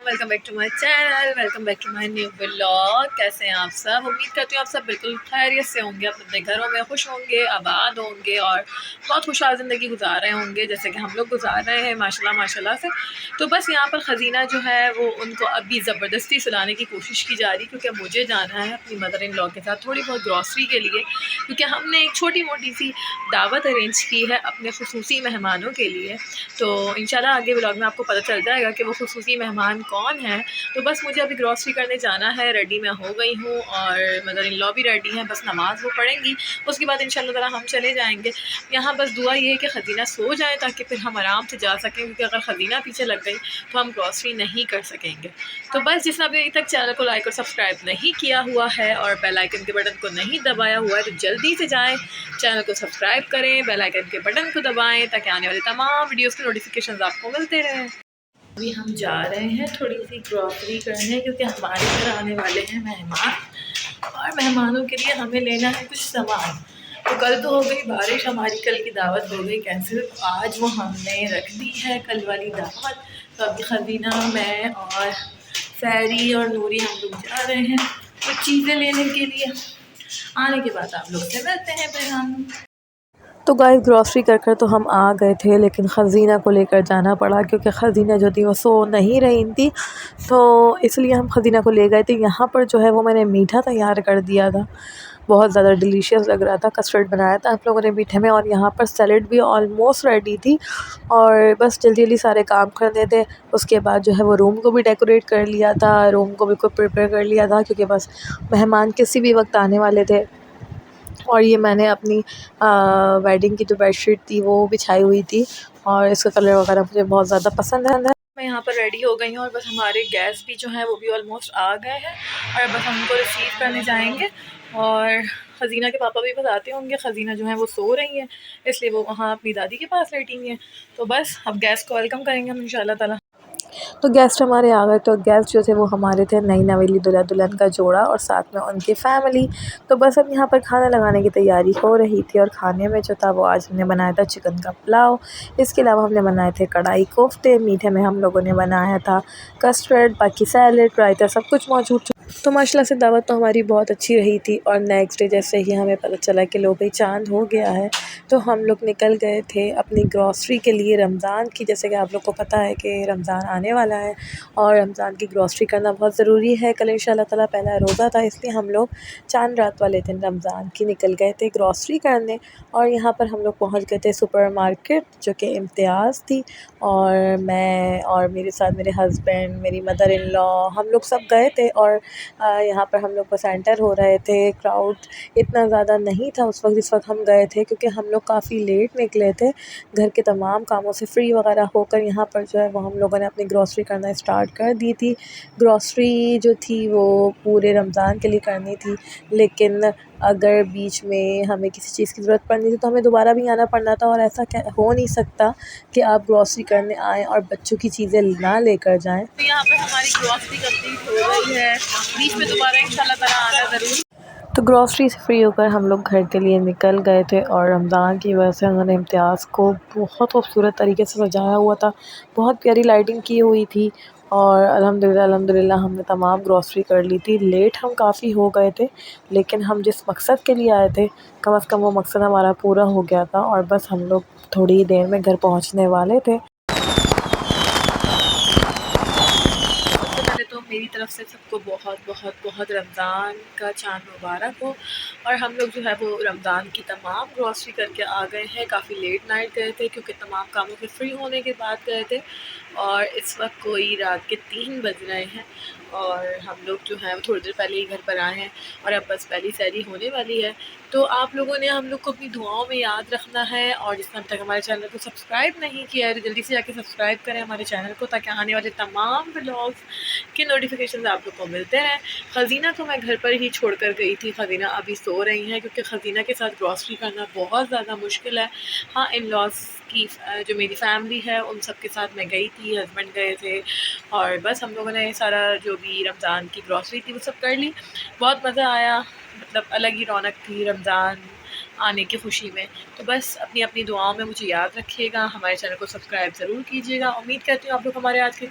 Welcome back to my channel, welcome back to my new blog. कैसे हैं आप सब? उम्मीद करती हूँ आप सब बिल्कुल खैरियत से होंगे, अपने घरों में खुश होंगे, आबाद होंगे और बहुत खुशहाल ज़िंदगी गुजार रहे होंगे जैसे कि हम लोग गुजार रहे हैं माशाल्लाह माशाल्लाह से। तो बस यहाँ पर खजीना जो है वो उनको अभी ज़बरदस्ती सुलाने की कोशिश की जा रही, क्योंकि मुझे जाना है अपनी मदर इन लॉ के साथ थोड़ी बहुत ग्रॉसरी के लिए, क्योंकि हमने एक छोटी मोटी सी दावत अरेंज की है अपने खुसूसी मेहमानों के लिए। तो इंशाल्लाह आगे व्लॉग में आपको पता चल जाएगा कि वो खुसूसी मेहमान कौन है। तो बस मुझे अभी ग्रॉसरी करने जाना है, रेडी मैं हो गई हूँ और मदर इन लॉ भी रेडी हैं, बस नमाज़ वो पढ़ेंगी, उसके बाद इंशाल्लाह ताला हम चले जाएंगे। यहाँ बस दुआ ये है कि खजीना सो जाए ताकि फिर हम आराम से जा सकें, क्योंकि अगर खजीना पीछे लग गई तो हम ग्रॉसरी नहीं कर सकेंगे। तो बस जिसने अभी तक चैनल को लाइक और सब्सक्राइब नहीं किया हुआ है और बेल आइकन के बटन को नहीं दबाया हुआ है तो जल्दी से जाएँ, चैनल को सब्सक्राइब करें, बेल आइकन के बटन को दबाएँ ताकि आने वाले तमाम वीडियोज़ के नोटिफिकेशन आपको मिलते रहें। अभी हम जा रहे हैं थोड़ी सी ग्रॉसरी करने, क्योंकि हमारे घर आने वाले हैं मेहमान और मेहमानों के लिए हमें लेना है कुछ सामान। तो कल तो हो गई बारिश, हमारी कल की दावत हो गई कैंसिल, तो आज वो हमने रख दी है कल वाली दावत। तो अभी खजीना, मैं और फैरी और नूरी हम लोग जा रहे हैं कुछ चीज़ें लेने के लिए। आने के बाद आप लोग से मिलते हैं फिर हम। तो गाइस ग्रॉसरी कर कर तो हम आ गए थे, लेकिन ख़ज़ीना को लेकर जाना पड़ा, क्योंकि ख़ज़ीना जो थी वो सो नहीं रही थी, तो इसलिए हम ख़ज़ीना को ले गए थे। यहाँ पर जो है वो मैंने मीठा तैयार कर दिया था, बहुत ज़्यादा डिलीशियस लग रहा था। कस्टर्ड बनाया था आप लोगों ने मीठे में, और यहाँ पर सैलेड भी ऑलमोस्ट रेडी थी और बस जल्दी जल्दी सारे काम करने थे। उसके बाद जो है वो रूम को भी डेकोरेट कर लिया था, रूम को भी कुछ प्रिपेयर कर लिया था, क्योंकि बस मेहमान किसी भी वक्त आने वाले थे। और ये मैंने अपनी वेडिंग की जो बेडशीट थी वो बिछाई हुई थी और इसका कलर वगैरह मुझे बहुत ज़्यादा पसंद है। मैं यहाँ पर रेडी हो गई हूँ और बस हमारे गेस्ट भी जो हैं वो भी ऑलमोस्ट आ गए हैं और बस हम उनको रिसीव करने जाएंगे। और खजीना के पापा भी बस आते होंगे, खजीना जो है वो सो रही हैं इसलिए वो वहाँ अपनी दादी के पास लेटी हुई हैं। तो बस अब गेस्ट को वेलकम करेंगे हम इंशाल्लाह ताला। तो गेस्ट हमारे आ गए, तो गेस्ट जो थे वो हमारे थे नई नवेली दूल्हा दुल्हन का जोड़ा और साथ में उनकी फ़ैमिली। तो बस अब यहाँ पर खाना लगाने की तैयारी हो रही थी और खाने में जो था वो आज हमने बनाया था चिकन का पुलाव। इसके अलावा हमने बनाए थे कढ़ाई कोफ्ते, मीठे में हम लोगों ने बनाया था कस्टर्ड, बाकी सैलेड, रायता सब कुछ मौजूद। तो माशाल्लाह से दावत तो हमारी बहुत अच्छी रही थी। और नेक्स्ट डे जैसे ही हमें पता चला कि लो भाई चाँद हो गया है, तो हम लोग निकल गए थे अपनी ग्रॉसरी के लिए रमज़ान की। जैसे कि आप लोग को पता है कि रमज़ान आने वाला है और रमज़ान की ग्रॉसरी करना बहुत ज़रूरी है। कल इंशाल्लाह ताला पहला रोज़ा था, इसलिए हम लोग चाँद रात वाले दिन रमज़ान की निकल गए थे ग्रॉसरी करने। और यहाँ पर हम लोग पहुँच गए थे सुपरमार्केट, जो कि इम्तियाज़ थी, और मैं और मेरे साथ मेरे हस्बैंड, मेरी मदर इन लॉ, हम लोग सब गए थे। और यहाँ पर हम लोग बस एंटर हो रहे थे। क्राउड इतना ज़्यादा नहीं था उस वक्त जिस वक्त हम गए थे, क्योंकि हम लोग काफ़ी लेट निकले थे घर के तमाम कामों से फ्री वगैरह होकर। यहाँ पर जो है वो हम लोगों ने अपनी ग्रॉसरी करना स्टार्ट कर दी थी। ग्रॉसरी जो थी वो पूरे रमज़ान के लिए करनी थी, लेकिन अगर बीच में हमें किसी चीज़ की ज़रूरत पड़नी थी तो हमें दोबारा भी आना पड़ना था। और ऐसा क्या हो नहीं सकता कि आप ग्रॉसरी करने आएँ और बच्चों की चीज़ें ना लेकर जाएँ। तो यहाँ पर हमारी ग्रॉसरी कंप्लीट हो गई है, बीच में दोबारा इंशाल्लाह ताला आना ज़रूर। तो ग्रॉसरी से फ्री होकर हम लोग घर के लिए निकल गए थे। और रमज़ान की वजह से उन्होंने इम्तियाज़ को बहुत खूबसूरत तरीके से सजाया हुआ था, बहुत प्यारी लाइटिंग की हुई थी। और अल्हम्दुलिल्लाह अल्हम्दुलिल्लाह हमने तमाम ग्रॉसरी कर ली थी। लेट हम काफ़ी हो गए थे, लेकिन हम जिस मकसद के लिए आए थे कम से कम वो मकसद हमारा पूरा हो गया था और बस हम लोग थोड़ी ही देर में घर पहुंचने वाले थे। सबसे पहले तो मेरी तरफ से सबको बहुत बहुत बहुत रमज़ान का चाँद मुबारक हो। और हम लोग जो है वो रमज़ान की तमाम ग्रॉसरी करके आ गए हैं। काफ़ी लेट नाइट गए थे, क्योंकि तमाम कामों से फ्री होने के बाद गए थे। और इस वक्त कोई रात के 3 बज रहे हैं और हम लोग जो हैं वो थोड़ी देर पहले ही घर पर आए हैं और अब बस पहली सहरी होने वाली है। तो आप लोगों ने हम लोग को अपनी दुआओं में याद रखना है, और जिसने अब तक हमारे चैनल को सब्सक्राइब नहीं किया है तो जल्दी से जाके सब्सक्राइब करें हमारे चैनल को, ताकि आने वाले तमाम व्लॉग्स के नोटिफिकेशन आप लोग को मिलते रहें। खजीना तो मैं घर पर ही छोड़ कर गई थी, खजीना अभी सो रही हैं, क्योंकि खजीना के साथ ग्रॉसरी करना बहुत ज़्यादा मुश्किल है। हाँ, इन लॉज की जो मेरी फैमिली है उन सब के साथ मैं गई थी, हस्बैंड गए थे और बस हम लोगों ने सारा जो भी रमज़ान की ग्रॉसरी थी वो सब कर ली। बहुत मज़ा आया, मतलब अलग ही रौनक थी रमज़ान आने की खुशी में। तो बस अपनी अपनी दुआओं में मुझे याद रखिएगा, हमारे चैनल को सब्सक्राइब ज़रूर कीजिएगा। उम्मीद करती हूँ आप लोग हमारे आज के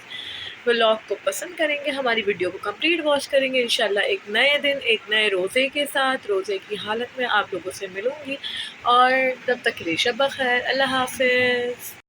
व्लॉग को पसंद करेंगे, हमारी वीडियो को कंप्लीट वॉच करेंगे। इंशाल्लाह एक नए दिन, एक नए रोज़े के साथ, रोज़े की हालत में आप लोगों से मिलूँगी। और तब तक के लिए शब ख़ैर, अल्लाह हाफ़िज़।